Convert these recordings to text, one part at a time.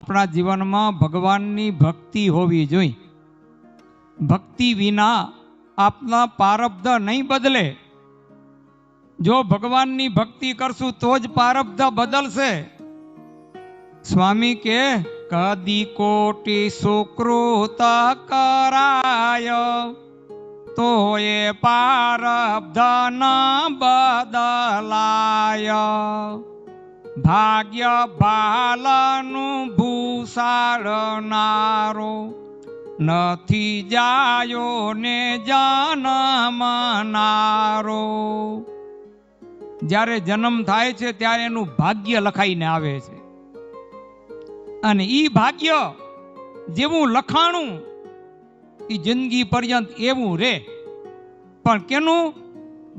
આપણા જીવનમાં ભગવાનની ભક્તિ હોવી જોઈએ. ભક્તિ વિના આપના પ્રારબ્ધ નહીં બદલે. જો ભગવાનની ભક્તિ કરશું તો જ પ્રારબ્ધ બદલશે. સ્વામી કે કદી કોટી સુકૃત કરાય તો એ પ્રારબ્ધ ન બદલાય. ભાગ્ય ભાલનું ભૂસાડનારો નથી જાયો ને જન્મનારો. જ્યારે જન્મ થાય છે ત્યારે એનું ભાગ્ય લખાઈને આવે છે, અને ઈ ભાગ્ય જેવું લખાણું ઈ જિંદગી પર્યંત એવું રે. પણ કેનું?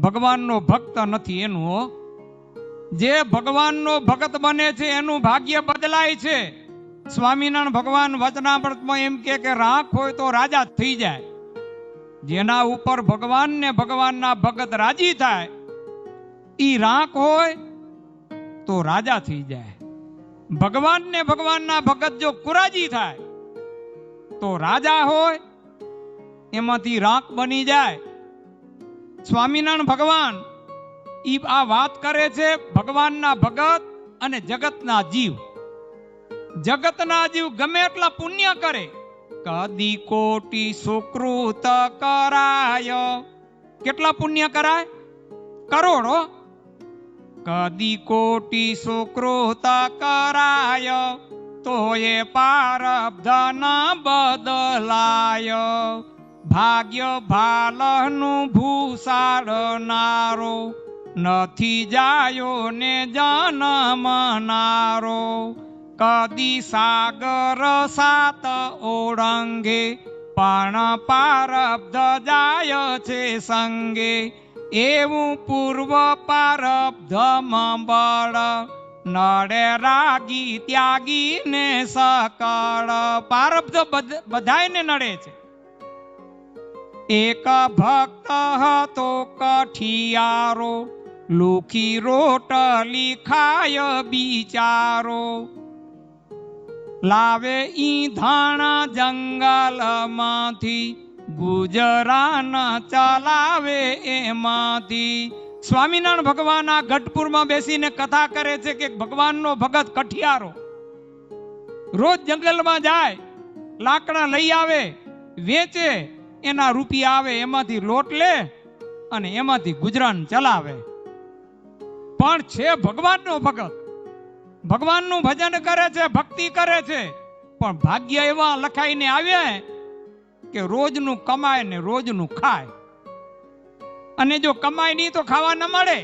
ભગવાનનો ભક્ત નથી એનું હો. જે ભગવાનનો ભગત બને છે એનું ભાગ્ય બદલાય છે. સ્વામિનારાયણ ભગવાન વચનામૃતમાં એમ કે રાખ હોય તો રાજા થઈ જાય. જેના ઉપર ભગવાન ને ભગવાનના ભગત રાજી થાય ઈ રાખ હોય તો રાજા થઈ જાય. ભગવાન ને ભગવાનના ભગત જો કુરાજી થાય તો રાજા હોય એમાંથી રાખ બની જાય. સ્વામિનારાયણ ભગવાન ઈ આ વાત કરે છે ભગવાનના ભગત અને જગતના જીવ. જગતના જીવ ગમે એટલા પુણ્ય કરે, કદી કોટી સુકૃત કરાય. કેટલા પુણ્ય કરાય? કરોડો. કદી કોટી સુકૃત કરાય તો એ પ્રારબ્ધ ન બદલાય. ભાગ્ય ભાલનું ભૂસાડનારો નથી જાયો ને જન્મનારો. કદી સાગર સાત ઓળંગે પણ પ્રારબ્ધ જાય છે સંગે. એવું પૂર્વ પ્રારબ્ધમાં બળ નડે રાગી ત્યાગી ને સકળ. પ્રારબ્ધ બધાયને નડે છે. એક ભક્ત હતો કઠિયારો, લુખી રોટલી ખાય બિચારો. લાવે ઈંધણ જંગલમાંથી, ગુજરાન ચલાવે એમાંથી. સ્વામિનારાયણ ભગવાન આ ગઢપુરમાં બેસીને કથા કરે છે કે ભગવાનનો ભગત કઠિયારો રોજ જંગલમાં જાય, લાકડા લઈ આવે, વેચે, એના રૂપિયા આવે એમાંથી લોટ લે અને એમાંથી ગુજરાન ચલાવે. પણ છે ભગવાનનો ભગત, ભગવાનનું ભજન કરે છે, ભક્તિ કરે છે, પણ ભાગ્ય એવા લખાઈને આવ્યા કે રોજનું કમાય ને રોજનું ખાય. અને જો કમાય નહીં તો ખાવા ન મળે.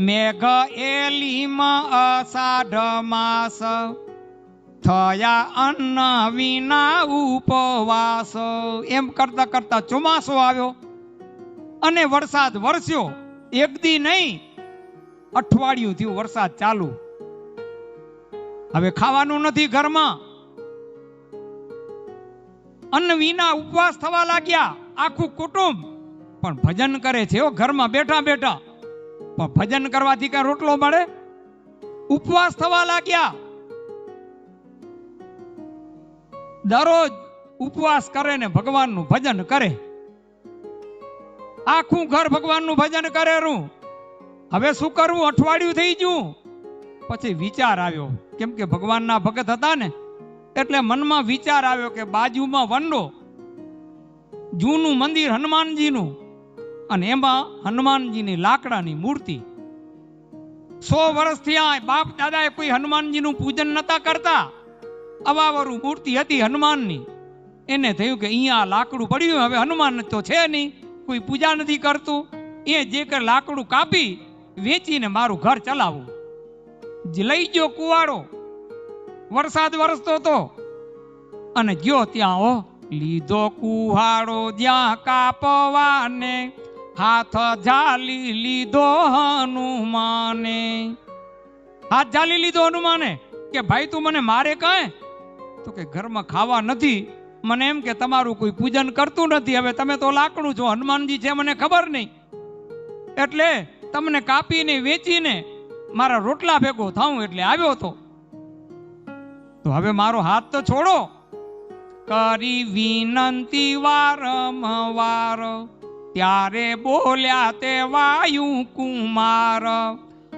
મેઘ એલીમાં અષાઢ માસ, થયા અન્ન વિના ઉપવાસ. એમ કરતા કરતા ચોમાસો આવ્યો અને વરસાદ વરસ્યો. એક દી નહીં, અઠવાડિયું થયું વરસાદ ચાલુ. હવે ખાવાનું નથી ઘરમાં, અન્ન વિના ઉપવાસ થવા લાગ્યા આખું કુટુંબ. પણ ભજન કરે છે ઘરમાં બેઠા બેઠા. પણ ભજન કરવાથી કઈ રોટલો મળે? ઉપવાસ થવા લાગ્યા. દરરોજ ઉપવાસ કરે ને ભગવાનનું ભજન કરે. આખું ઘર ભગવાનનું ભજન કરે. હવે શું કરવું? અઠવાડિયું થઈ ગયું. પછી વિચાર આવ્યો, કેમ કે ભગવાનના ભગત હતા ને એટલે મનમાં વિચાર આવ્યો કે બાજુમાં વંડો, જૂનું મંદિર હનુમાનજીનું, અને એમાં હનુમાનજીની લાકડાની મૂર્તિ. 100 વર્ષથી આ બાપ દાદાએ કોઈ હનુમાનજીનું પૂજન નતા કરતા. અવાવરું મૂર્તિ હતી હનુમાનની. એને થયું કે અહીંયા લાકડું પડ્યું, હવે હનુમાન તો છે નહીં, કોઈ પૂજા નથી કરતું. એ જે કે લાકડું કાપી વેચીને મારું ઘર ચલાવું. લઈ ગયો કુવાડો, વરસાદ વરસતો હતો અને ગયો ત્યાં. લીધો કુહાડો જ્યાં કાપવાને, હાથ ઝાલી લીધો હનુમાને. હાથ ઝાલી લીધો હનુમાને કે ભાઈ તું મને મારે કાંઈ? તો કે ઘરમાં ખાવા નથી, મને એમ કે તમારું કોઈ પૂજન કરતું નથી, હવે તમે તો લાકડું છો, હનુમાનજી છે મને ખબર નહીં, એટલે તમને કાપીને વેચીને મારા રોટલા ભેગો થાઉં એટલે આવ્યો હતો. તો હવે મારો હાથ તો છોડો. કરી વિનંતી વારંવાર, ત્યારે બોલ્યા તે વાયુ કુમાર,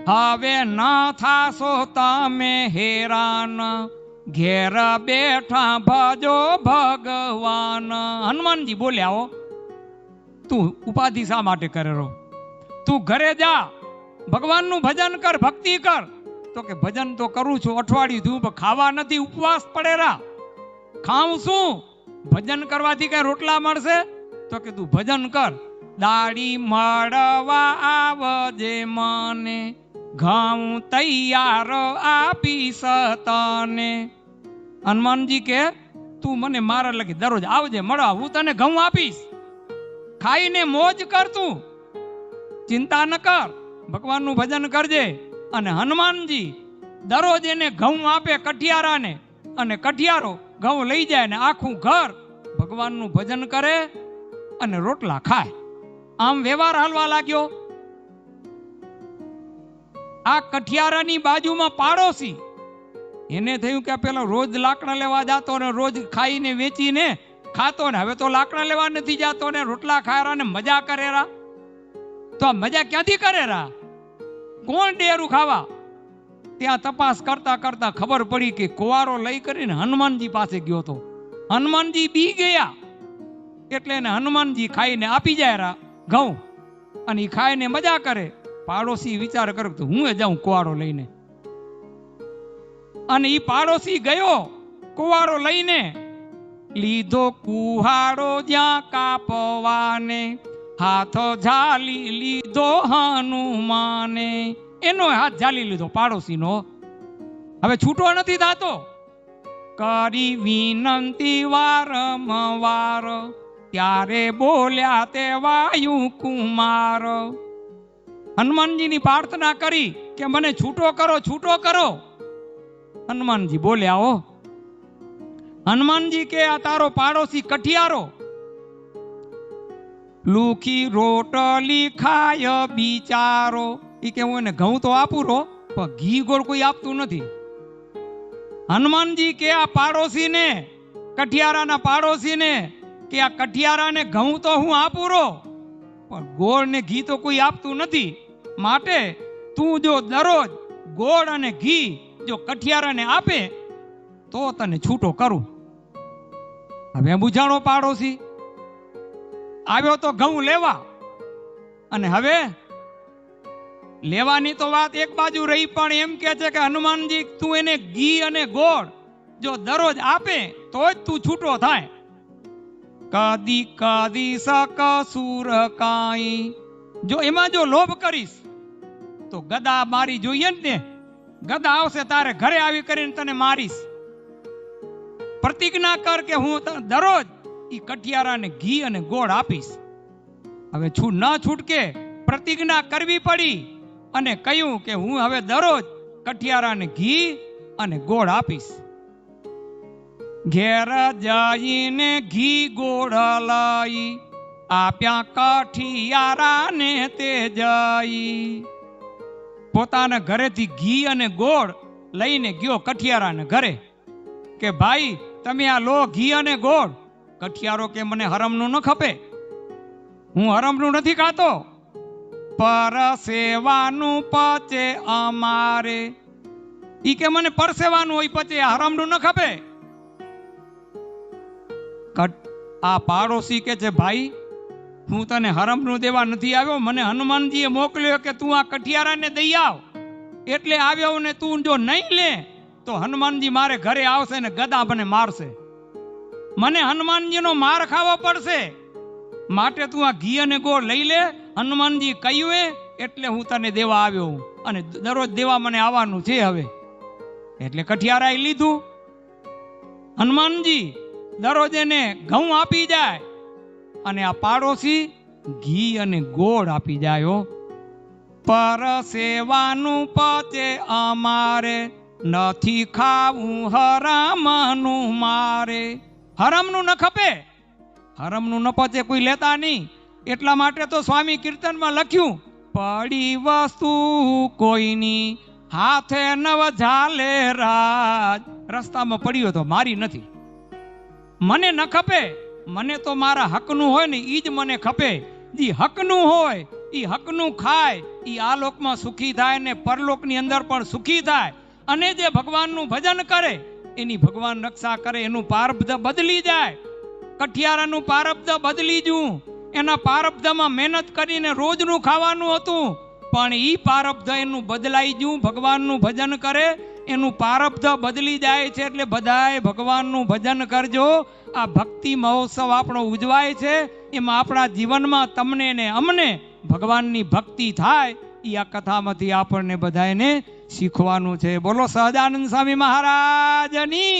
હવે ન થાશો તમે હેરાન, ઘેર બેઠા ભજો ભગવાન. હનુમાનજી બોલ્યા, હો તું ઉપાધિ શા માટે કરે રો? તું ઘરે જા, ભગવાનનું ભજન કર, ભક્તિ કર. તો કે ભજન તો કરું છું, અઠવાડિયું થયું, પણ ખાવા નથી, ઉપવાસ પડેરા. ખાઉં શું? ભજન કરવાથી કઈ રોટલા મળશે? તો કે તું ભજન કર. દાડી મળવા આવજે મને, ઘઉં તૈયાર આપીશ તને. હનુમાનજી કે તું મને મારા લગી દરરોજ આવજે મળવા, હું તને ઘઉં આપીશ. ખાઈને મોજ કર, તું ચિંતા ન કર, ભગવાનનું ભજન કરજે. અને હનુમાનજી દરરોજ એને ઘઉં આપે કઠિયારાને, અને કઠિયારો ઘઉં લઈ જાય ને આખું ઘર ભગવાનનું ભજન કરે અને રોટલા ખાય. આમ વ્યવહાર હાલવા લાગ્યો. આ કઠિયારાની બાજુમાં પાડોશી, એને થયું કે પેલો રોજ લાકડા લેવા જાતો ને રોજ ખાઈને વેચીને ખાતો ને, હવે તો લાકડા લેવા નથી જાતો ને રોટલા ખાયરા ને મજા કરેરા. તો આ મજા ક્યાંથી કરેરા? કોણ ડેરું ખાવા? ત્યાં તપાસ કરતા કરતા ખબર પડી કે કુવારો લઈ કરીને હનુમાનજી પાસે ગયો તો. હનુમાનજી બી ગયા એટલે એને હનુમાનજી ખાઈને આપી જાય ઘઉં, અને એ ખાઈને મજા કરે. પાડોશી વિચાર કરે તો હું જાઉં કુવારો લઈને. અને એ પાડોશી ગયો કુવારો લઈને, લીધો કુહાડો જ્યાં કાપવાને, હાથ ઝાલી લીધો હનુમાને. એનો હાથ ઝાલી લીધો પાડોશીનો. હવે છૂટો નથી થતો. કરી વિનંતી વારંવાર, ત્યારે બોલ્યા તે વાયુ કુમાર. હનુમાનજીની પ્રાર્થના કરી કે મને છૂટો કરો, છૂટો કરો. હનુમાનજી બોલ્યા, હો હનુમાનજી કે આ તારો પાડોશી કઠિયારો લુખી રોટલી ખાય બિચારો. ઈ કે હું એને ઘઉં તો આપું રો, પણ ઘી ગોળ કોઈ આપતું નથી. હનુમાનજી કે આ પાડોશીને, કઠિયારાના પાડોશીને કે આ કઠિયારાને ઘઉં તો હું આપું રો, પણ ગોળ ને ઘી તો કોઈ આપતું નથી. માટે તું જો દરરોજ ગોળ અને ઘી જો કઠિયારાને આપે તો તને છૂટો કરું. હવે બુજાણો પાડોશી આવ્યો તો ઘઉં લેવા, અને હવે લેવાની તો વાત એક બાજુ રહી, પણ એમ કે છે કે હનુમાનજી તું એને ઘી અને ગોળ જો દરરોજ આપે તો જ તું છૂટો થાય. કદી કદી સકસુર કાઈ, જો એમાં જો લોભ કરીશ તો ગદા મારી જોઈએ ને, ગદા આવશે તારે ઘરે આવી કરીને તને મારીશ. પ્રતિજ્ઞા કર કે હું દરરોજ ઈ કઠિયારાને ઘી અને ગોળ આપીશ. હવે ન છૂટકે પ્રતિજ્ઞા કરવી પડી અને કહ્યું કે હું હવે દરરોજ કઠિયારાને ઘી અને ગોળ આપીશ. ઘેર જઈને ઘી ગોળ લઈ આપ્યા કઠિયારાને તે જઈ. પોતાના ઘરેથી ઘી અને ગોળ લઈને ગયો કઠિયારાને ઘરે કે ભાઈ તમે આ લો ઘી અને ગોળ. કઠિયારો કે મને હરમનું ન ખપે, હું હરમનું નથી ખાતો. પર સેવાનું પચે અમારે, ઈ કે મને પરસેવાનું હોય પચે, હરમનું ન ખપે. આ પાડોશી કે છે ભાઈ હું તને હરમનું દેવા નથી આવ્યો, મને હનુમાનજીએ મોકલ્યો કે તું આ કઠિયારાને દઈ આવ એટલે આવ્યો, ને તું જો નહીં લે તો હનુમાનજી મારે ઘરે આવશે ને ગદા મને મારશે, મને હનુમાનજીનો માર ખાવો પડશે. માટે તું આ ઘી અને ગોળ લઈ લે, હનુમાનજી કહ્યું એટલે હું તને દેવા આવ્યો, અને દરરોજ દેવા મને આવવાનું છે હવે. એટલે કઠિયારાએ લીધું. હનુમાનજી દરરોજ એને ઘઉં આપી જાય અને આ પાડોશી ઘી અને ગોળ આપી જાય. પર સેવાનું પચે અમારે, નથી ખાવું હરામનું મારે. હરામનું ન ખપે, હરામનું ન પચે કોઈ લેતા નહીં. એટલા માટે તો સ્વામી કીર્તનમાં લખ્યું, પડી વસ્તુ કોઈની હાથે નવ ઝાલે રાજ. રસ્તામાં પડ્યો તો મારી નથી, મને ન ખપે. મને તો મારા હકનું હોય ને ઈ જ મને ખપે. જી હકનું હોય ઈ હકનું ખાય, ઈ આ લોકમાં સુખી થાય ને પરલોકની અંદર પણ સુખી થાય. અને જે ભગવાનનું ભજન કરે એની ભગવાન રક્ષા કરે. એનું પારબ્ધ બદલી જાય. કઠિયારાનું પારબ્ધ બદલી જું. એના પારબ્ધમાં મહેનત કરીને રોજનું ખાવાનું હતું, પણ ઈ પારબ્ધ એનું બદલાઈ જું. ભગવાનનું ભજન કરે એનું પારબ્ધ બદલી જાય છે. એટલે બધાએ ભગવાનનું ભજન કરજો. આ ભક્તિ મહોત્સવ આપણો ઉજવાય છે, એમાં આપણા જીવનમાં તમને ને અમને ભગવાનની ભક્તિ થાય. એ આ કથામાંથી આપણને બધાને શીખવાનું છે. બોલો સહજાનંદ સ્વામી મહારાજની.